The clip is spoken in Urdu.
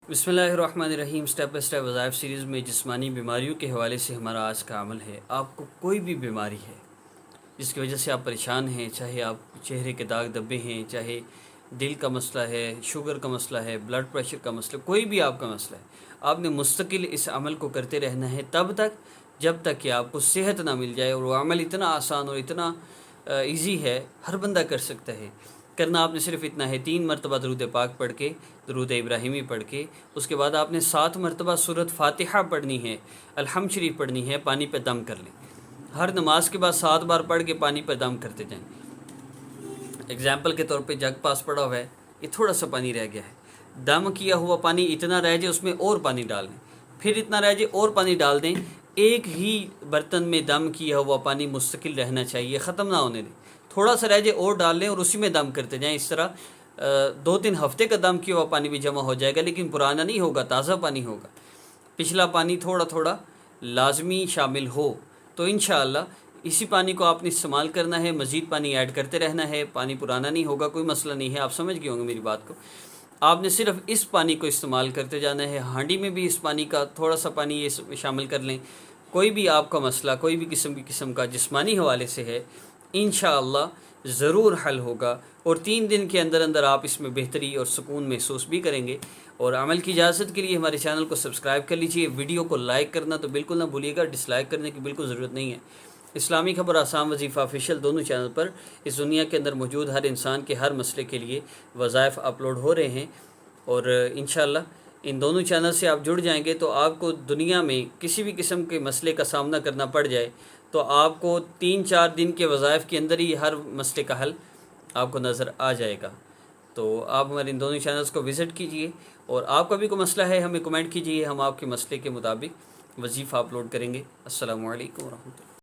بسم اللہ الرحمن الرحیم۔ سٹیپ بائی سٹیپ وظائف سیریز میں جسمانی بیماریوں کے حوالے سے ہمارا آج کا عمل ہے۔ آپ کو کوئی بھی بیماری ہے جس کی وجہ سے آپ پریشان ہیں، چاہے آپ چہرے کے داغ دھبے ہیں، چاہے دل کا مسئلہ ہے، شوگر کا مسئلہ ہے، بلڈ پریشر کا مسئلہ، کوئی بھی آپ کا مسئلہ ہے، آپ نے مستقل اس عمل کو کرتے رہنا ہے تب تک جب تک کہ آپ کو صحت نہ مل جائے۔ اور وہ عمل اتنا آسان اور اتنا ایزی ہے، ہر بندہ کر سکتا ہے۔ کرنا آپ نے صرف اتنا ہے، 3 مرتبہ درود پاک پڑھ کے، درود ابراہیمی پڑھ کے، اس کے بعد آپ نے 7 مرتبہ سورۃ فاتحہ پڑھنی ہے، الحمد شریف پڑھنی ہے، پانی پہ دم کر لیں۔ ہر نماز کے بعد 7 بار پڑھ کے پانی پہ دم کرتے جائیں۔ اگزامپل کے طور پہ جگ پاس پڑا ہوا ہے، یہ تھوڑا سا پانی رہ گیا ہے، دم کیا ہوا پانی اتنا رہ جائے اس میں اور پانی ڈال دیں، پھر اتنا رہ جائے اور پانی ڈال دیں۔ ایک ہی برتن میں دم کیا ہوا پانی مستقل رہنا چاہیے، ختم نہ ہونے دیں۔ تھوڑا سا رہ جائے اور ڈال لیں اور اسی میں دم کرتے جائیں۔ اس طرح 2-3 ہفتے کا دم کیا ہوا پانی بھی جمع ہو جائے گا، لیکن پرانا نہیں ہوگا، تازہ پانی ہوگا۔ پچھلا پانی تھوڑا تھوڑا لازمی شامل ہو تو انشاءاللہ اسی پانی کو آپ نے استعمال کرنا ہے، مزید پانی ایڈ کرتے رہنا ہے۔ پانی پرانا نہیں ہوگا، کوئی مسئلہ نہیں ہے، آپ سمجھ گئے ہوں گے میری بات کو۔ آپ نے صرف اس پانی کو استعمال کرتے جانا ہے۔ ہانڈی میں بھی اس پانی کا تھوڑا سا پانی یہ شامل کر لیں۔ کوئی بھی آپ کا مسئلہ کوئی بھی قسم کا جسمانی حوالے سے ہے، انشاءاللہ ضرور حل ہوگا، اور 3 دن کے اندر اندر آپ اس میں بہتری اور سکون محسوس بھی کریں گے۔ اور عمل کی اجازت کے لیے ہمارے چینل کو سبسکرائب کر لیجئے۔ ویڈیو کو لائک کرنا تو بالکل نہ بھولیے گا، ڈس لائک کرنے کی بالکل ضرورت نہیں ہے۔ اسلامی خبر، آسام وظیفہ آفیشیل دونوں چینل پر اس دنیا کے اندر موجود ہر انسان کے ہر مسئلے کے لیے وظائف اپلوڈ ہو رہے ہیں، اور انشاءاللہ ان دونوں چینل سے آپ جڑ جائیں گے تو آپ کو دنیا میں کسی بھی قسم کے مسئلے کا سامنا کرنا پڑ جائے تو آپ کو 3-4 دن کے وظائف کے اندر ہی ہر مسئلے کا حل آپ کو نظر آ جائے گا۔ تو آپ ہمارے ان دونوں چینلز کو وزٹ کیجئے، اور آپ کا بھی کوئی مسئلہ ہے ہمیں کمنٹ کیجئے، ہم آپ کے مسئلے کے مطابق وظیفہ اپلوڈ کریں گے۔ السلام علیکم ورحمۃ اللہ۔